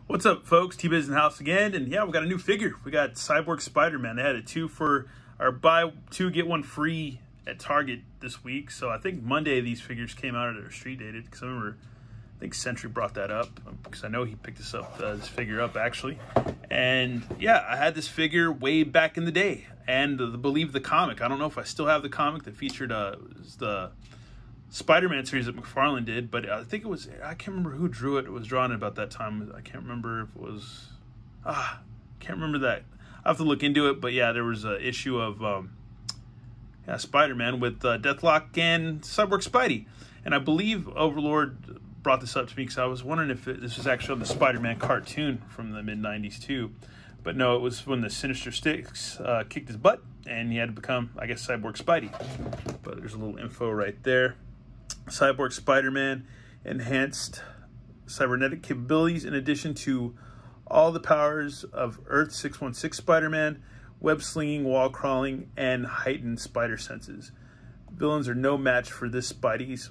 What's up, folks? T-Biz in the house again, and yeah, we got a new figure. We got Cyborg Spider-Man. They had a 2 for our buy 2 get 1 free at Target this week. So I think Monday these figures came out or they're street dated, because I remember I think Sentry brought that up, because I know he picked this figure up actually. And yeah, I had this figure way back in the day, and believe the comic. I don't know if I still have the comic that featured the Spider-Man series that McFarlane did, but I think it was, I can't remember who drew it. It was drawn about that time. I can't remember if it was, can't remember that. I have to look into it, but yeah, there was an issue of Spider-Man with Deathlock and Cyborg Spidey. And I believe Overlord brought this up to me because I was wondering if this was actually on the Spider-Man cartoon from the mid-90s too. But no, it was when the Sinister Six kicked his butt and he had to become, I guess, Cyborg Spidey. But there's a little info right there. Cyborg Spider-Man enhanced cybernetic capabilities in addition to all the powers of Earth 616 Spider-Man, web slinging, wall crawling, and heightened spider senses. Villains are no match for this Spidey's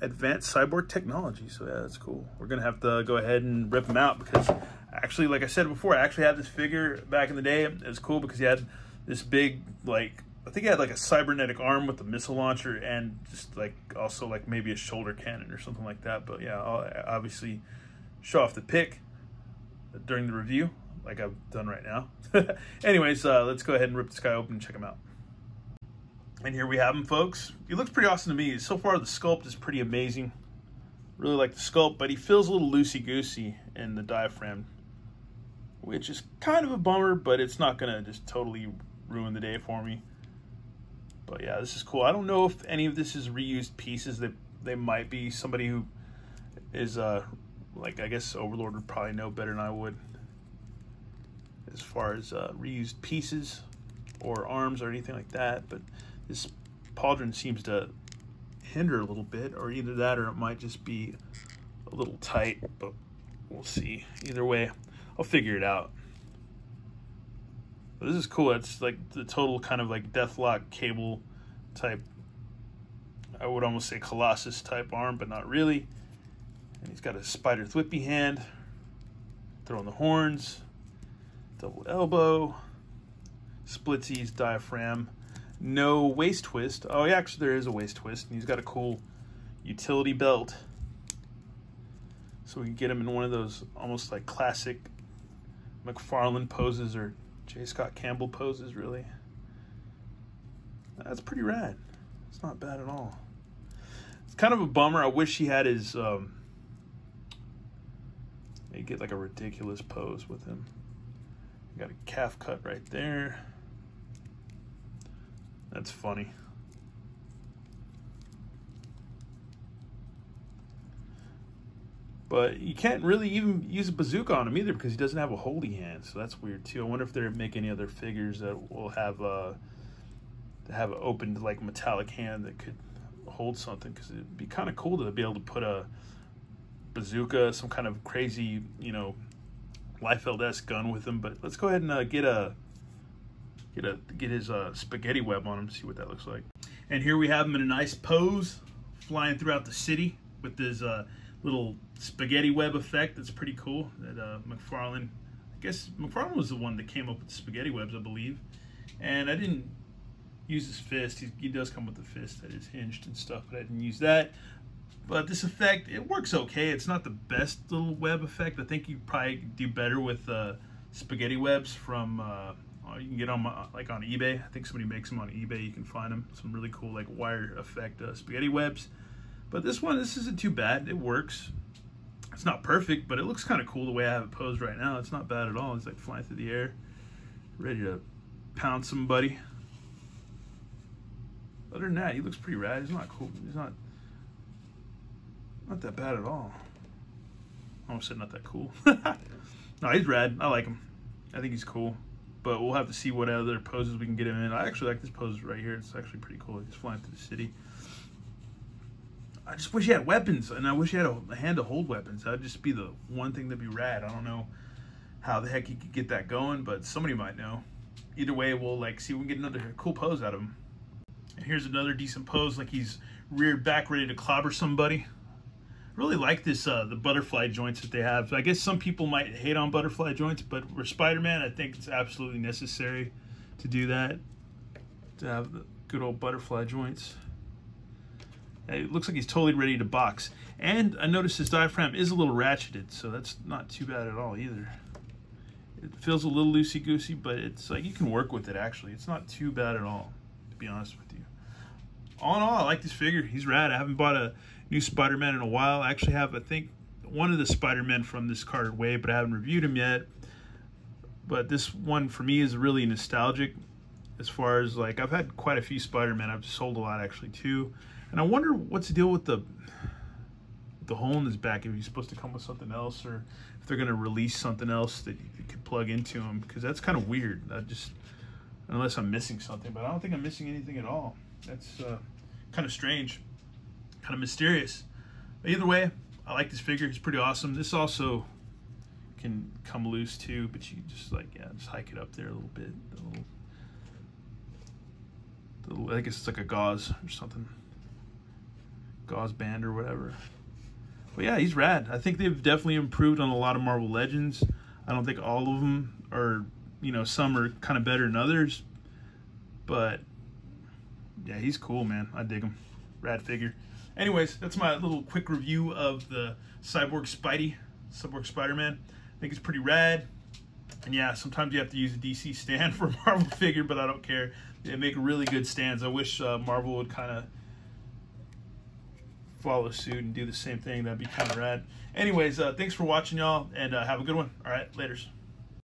advanced cyborg technology. So yeah, that's cool. We're gonna have to go ahead and rip him out, because actually, like I said before, I actually had this figure back in the day. It was cool because he had this big, like, I think he had like a cybernetic arm with a missile launcher and just like also like maybe a shoulder cannon or something like that. But yeah, I'll obviously show off the pic during the review like I've done right now. Anyways, let's go ahead and rip this guy open and check him out. And here we have him, folks. He looks pretty awesome to me. So far the sculpt is pretty amazing. Really like the sculpt, but he feels a little loosey-goosey in the diaphragm, which is kind of a bummer, but it's not gonna just totally ruin the day for me. But yeah, this is cool. I don't know if any of this is reused pieces. They might be. Somebody who is like, I guess Overlord would probably know better than I would as far as reused pieces or arms or anything like that. But this pauldron seems to hinder a little bit, or either that or it might just be a little tight, but we'll see. Either way, I'll figure it out. But this is cool. It's like the total kind of like Deathlock Cable type, I would almost say Colossus type arm, but not really. And he's got a spider thwippy hand, throwing the horns, double elbow, splitsies, diaphragm, no waist twist. Oh yeah, actually there is a waist twist, and he's got a cool utility belt. So we can get him in one of those almost like classic McFarlane poses or J. Scott Campbell poses, really. That's pretty rad. It's not bad at all. It's kind of a bummer. I wish he had his, maybe get like a ridiculous pose with him. You got a calf cut right there. That's funny. But you can't really even use a bazooka on him either, because he doesn't have a holdy hand, so that's weird too. I wonder if they make any other figures that will have an opened like metallic hand that could hold something, because it'd be kind of cool to be able to put a bazooka, some kind of crazy, you know, Liefeld-esque gun with him. But let's go ahead and get his spaghetti web on him, see what that looks like. And here we have him in a nice pose, flying throughout the city with his little spaghetti web effect. That's pretty cool. That McFarlane, I guess McFarlane was the one that came up with the spaghetti webs, I believe. And I didn't use his fist. He does come with the fist that is hinged and stuff, but I didn't use that. But this effect, it works okay. It's not the best little web effect. I think you probably do better with spaghetti webs from you can get them like on eBay. I think somebody makes them on eBay. You can find them. Some really cool like wire effect spaghetti webs. But this isn't too bad. It works. It's not perfect, but it looks kind of cool the way I have it posed right now. It's not bad at all. It's like flying through the air, ready to pound somebody. Other than that, he looks pretty rad. He's not cool. He's not that bad at all. I almost said not that cool. No, he's rad. I like him. I think he's cool. But we'll have to see what other poses we can get him in. I actually like this pose right here. It's actually pretty cool. He's flying through the city. I just wish he had weapons, and I wish he had a hand to hold weapons. That'd just be the one thing that'd be rad. I don't know how the heck he could get that going, but somebody might know. Either way, we'll like see if we can get another cool pose out of him. And here's another decent pose, like he's reared back, ready to clobber somebody. Really like this the butterfly joints that they have. I guess some people might hate on butterfly joints, but for Spider-Man, I think it's absolutely necessary to do that, to have the good old butterfly joints. It looks like he's totally ready to box. And I noticed his diaphragm is a little ratcheted, so that's not too bad at all either. It feels a little loosey-goosey, but it's like you can work with it, actually. It's not too bad at all, to be honest with you. All in all, I like this figure. He's rad. I haven't bought a new Spider-Man in a while. I actually have, I think, one of the Spider-Men from this carded wave, but I haven't reviewed him yet. But this one, for me, is really nostalgic as far as, like, I've had quite a few Spider-Men. I've sold a lot, actually, too. And I wonder what's the deal with the hole in his back, if he's supposed to come with something else, or if they're going to release something else that you could plug into him, because that's kind of weird. Unless I'm missing something, but I don't think I'm missing anything at all. That's kind of strange, kind of mysterious. But either way, I like this figure. He's pretty awesome. This also can come loose too, but you can just just hike it up there a little bit. I guess it's like a gauze or something. Gauze band or whatever. But yeah, he's rad. I think they've definitely improved on a lot of Marvel Legends. I don't think all of them are, some are kind of better than others. But yeah, he's cool, man. I dig him. Rad figure. Anyways, that's my little quick review of the Cyborg Spider-Man. I think it's pretty rad. And yeah, sometimes you have to use a DC stand for a Marvel figure, but I don't care. They make really good stands. I wish Marvel would kind of follow suit and do the same thing. That'd be kind of rad. Anyways, thanks for watching, y'all, and have a good one. All right, laters.